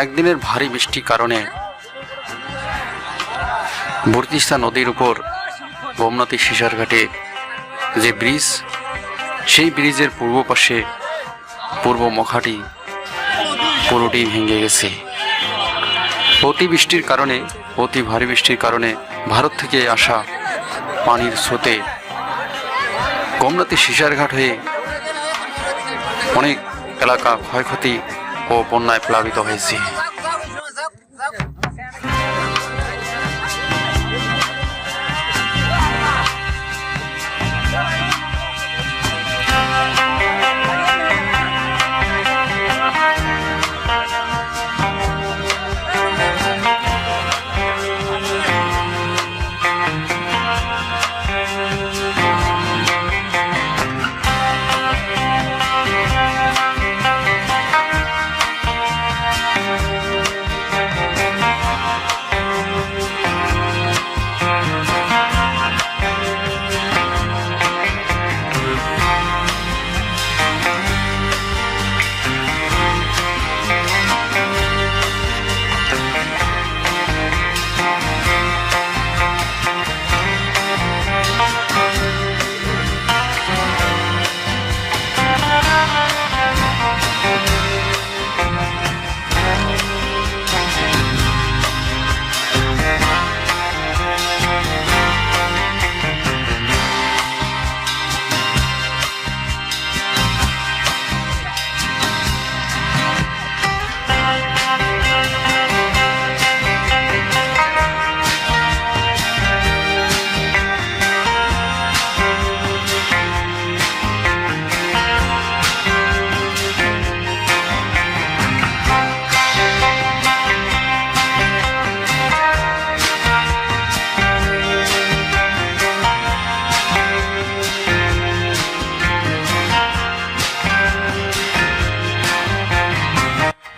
একদিনের ভারী বৃষ্টির কারণে বর্তিস্তা নদীর উপর গোমতী শিশারঘাটে যে ব্রিজ, সেই ব্রিজের পূর্ব পাশে পূর্ব মুখাটি পুরোটি ভেঙে গেছে। অতি ভারী বৃষ্টির কারণে ভারত থেকে আসা পানির স্রোতে গোমতী শিশারঘাট হয়ে অনেক এলাকা ক্ষয়ক্ষতি ও বন্যায় প্লাবিত হয়েছে।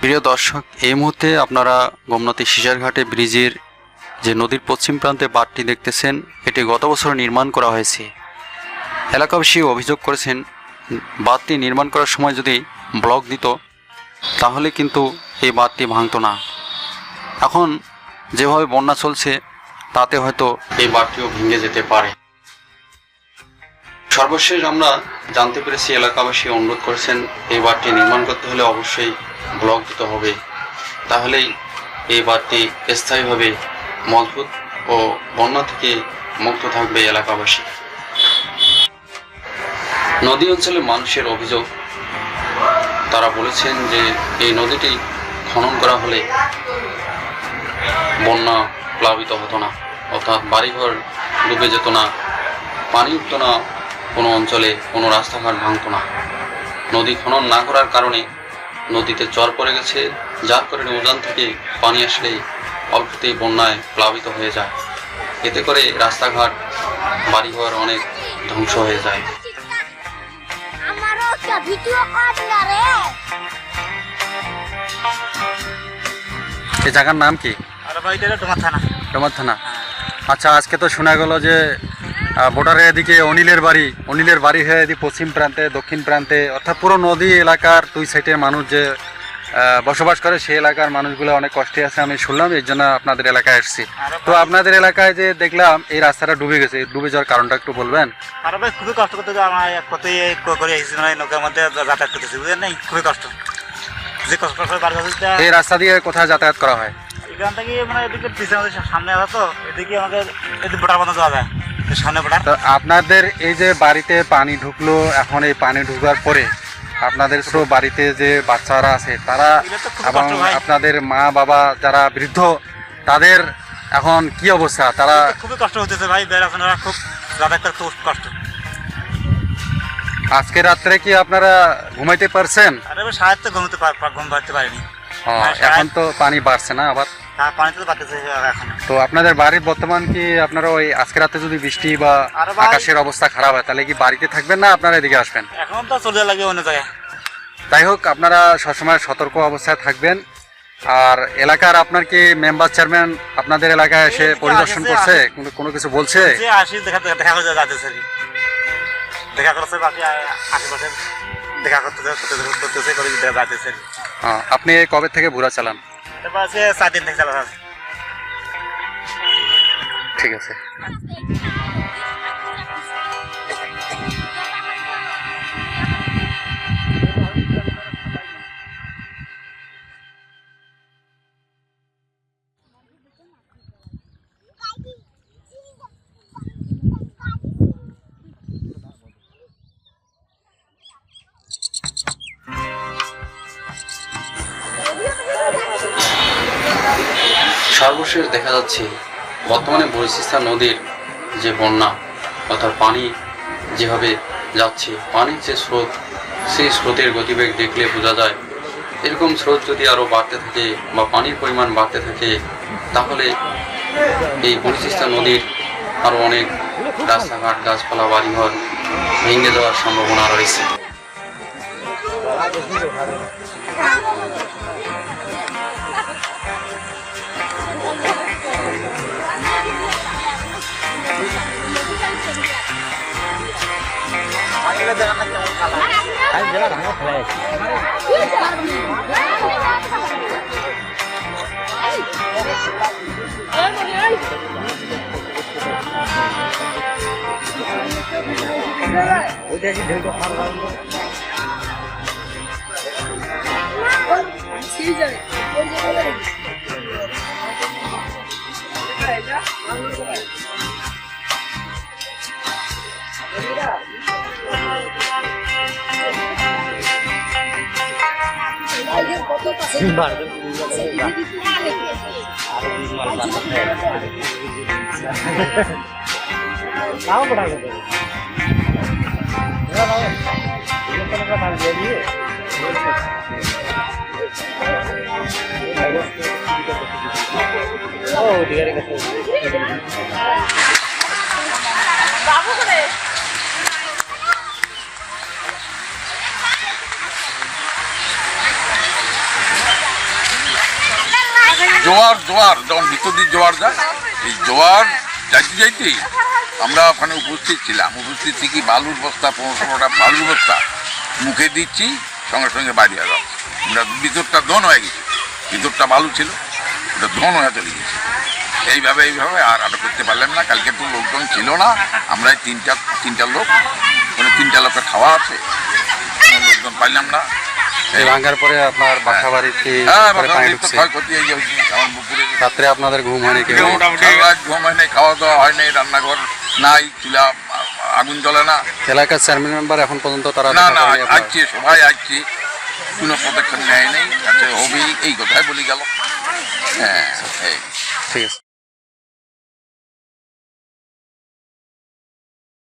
প্রিয় দর্শক, এই মুহূর্তে আপনারা গোমতী শিশারঘাটে ব্রিজের যে নদীর পশ্চিম প্রান্তে বাঁধটি দেখতেছেন, এটি গত বছর নির্মাণ করা হয়েছে। এলাকাবাসী অভিযোগ করেছেন, বাঁধটি নির্মাণ করার সময় যদি ব্লক দিত তাহলে কিন্তু এই বাঁধটি ভাঙত না। এখন যেভাবে বন্যা চলছে তাতে হয়তো এই বাঁধটিও ভেঙে যেতে পারে। সর্বশেষ আমরা জানতে পেরেছি, এলাকাবাসী অনুরোধ করেছেন এই বাঁধটি নির্মাণ করতে হলে অবশ্যই ব্লক দিতে হবে, তাহলেই এই বাঁধটি স্থায়ীভাবে মজবুত ও বন্যা থেকে মুক্ত থাকবে এলাকাবাসী। নদী অঞ্চলের মানুষের অভিযোগ, তারা বলেছেন যে এই নদীটি খনন করা হলে বন্যা প্লাবিত হতো না, অর্থাৎ বাড়িঘর ডুবে যেত না, পানি উঠত না, কোনো অঞ্চলে কোনো রাস্তাঘাট ভাঙত না। নদী খনন না করার কারণে নদীতে চর পড়ে গেছে, যার কারণে উজান থেকে পানি আসলেই অল্পতেই বন্যায় প্লাবিত হয়ে যায়। এতে করে রাস্তাঘাট বাড়িঘর অনেক ধ্বংস হয়ে যায়। এই জায়গার নাম কি? ডোমার থানা। আচ্ছা, আজকে তো শোনা গেল যে বর্ডারের এদিকে অনিলের বাড়ি হয়ে এদিকে পশ্চিম প্রান্তে দক্ষিণ প্রান্তে অর্থাৎ পুরো নদী এলাকার দুই সাইডে মানুষ যে বসবাস করে, সেই এলাকার মানুষগুলো অনেক কষ্টে আছে আমি শুনলাম, এর জন্য আপনাদের এলাকায় এসেছি। তো আপনাদের এলাকায় যে দেখলাম এই রাস্তাটা ডুবে গেছে, ডুবে যাওয়ার কারণটা একটু বলবেন? আরে ভাই, খুবই কষ্ট করতে করে এসেছি, নৌকার মধ্যে যাতায়াত করতেছি, বুঝলেন? নাই খুবই কষ্ট। যে কষ্ট এই রাস্তা দিয়ে কোথায় যাতায়াত করা হয়? এখান থেকে মানে এদিকে পিছনে সামনে আছে, তো এদিকে আমাদের এদিকে বোটার বন্ধ যাওয়া যায়, সামনে বোটার। তো আপনাদের এই যে বাড়িতে পানি ঢুকলো, এখন এই পানি ঢুকার পরে আপনাদের ছোট বাড়িতে যে বাচ্চারা আছে তারা এবং আপনাদের মা বাবা যারা বৃদ্ধ, তাদের এখন কি অবস্থা? তারা খুবই কষ্ট হতেছে ভাই, বেড়াশোনারা খুব যাতায়াত করতে খুব কষ্ট। আজকে রাত্রে কি আপনারা ঘুমাইতে পারছেন? আরে ভাই, সারাত তো ঘুম পাড়তে পারিনি। এখন তো পানি বাড়ছে না আবার? হ্যাঁ, পানি তো বাড়তেছে এখন। তো আপনাদের বাড়ির বর্তমান কি আপনারা ওই আজকে রাতে যদি বৃষ্টি বা আকাশের অবস্থা খারাপ হয় তাহলে কি বাড়িতে থাকবেন না আপনারা এদিকে আসবেন? এখন তো চলে লাগে অন্য জায়গায়। যাই হোক, আপনারা সবসময় সতর্ক অবস্থায় থাকবেন। আর এলাকার আপনার কি মেম্বার চেয়ারম্যান আপনাদের এলাকায় এসে পরিদর্শন করছে, কোনো কিছু বলছে? দেখা করে যাচ্ছে, দেখা করছে, বাকি আশেপাশে দেখা করতেছে। আপনি কবে থেকে ভুরা চালান? তারপর আছে 4 দিন থেকে চালানো আছে। ঠিক আছে। সর্বশেষ দেখা যাচ্ছে বর্তমানে বরিশিস্তা নদীর যে বন্যা অর্থাৎ পানি যেভাবে যাচ্ছে, পানির যে স্রোত, সেই স্রোতের গতিবেগ দেখলে বোঝা যায় এরকম স্রোত যদি আরও বাড়তে থাকে বা পানির পরিমাণ বাড়তে থাকে তাহলে এই বরিশিস্তা নদীর আরও অনেক রাস্তাঘাট, গাছপালা, বাড়িঘর ভেঙে যাওয়ার সম্ভাবনা রয়েছে। জোয়ার জোয়ার যখন ভিতর দিয়ে জোয়ার যায়, এই জোয়ার যাইতে যাইতেই আমরা ওখানে উপস্থিত ছিলাম। উপস্থিত থেকে বালুর বস্তা 15-16টা বালুর বস্তা মুখে দিচ্ছি, সঙ্গে সঙ্গে বাইরে গেল। আমরা ভিতরটা ধন হয়ে গেছি, ভিতরটা বালু ছিল, ওটা ধন হয়ে চলে গেছে। এইভাবে আর আটক করতে পারলাম না। কালকে তো লোকজন ছিল না, আমরা তিনটা লোক, মানে 3টা লোকের খাওয়া আছে, কোনো লোকজন পাইলাম না। এই ভাঙার পরে আপনার বাসা বাড়িতে পানি ঢুকছে, ক্ষয়ক্ষতি এই যে আমার পুকুরে রাত্রে আপনাদের ঘুম হয়নি? মোটামুটি ঘুম হয় নাই, খাওয়া দাওয়া হয় নাই, রান্নাঘর নাই, চুলা আগুন জ্বলে না। এলাকার চেয়ারম্যান মেম্বার এখন পর্যন্ত তারা না না আসছে, সবাই আসছে, কোনো পদক্ষেপ নেয় নেই। আচ্ছা হবেই, এই কথাই বলি গেল। হ্যাঁ, ঠিক আছে।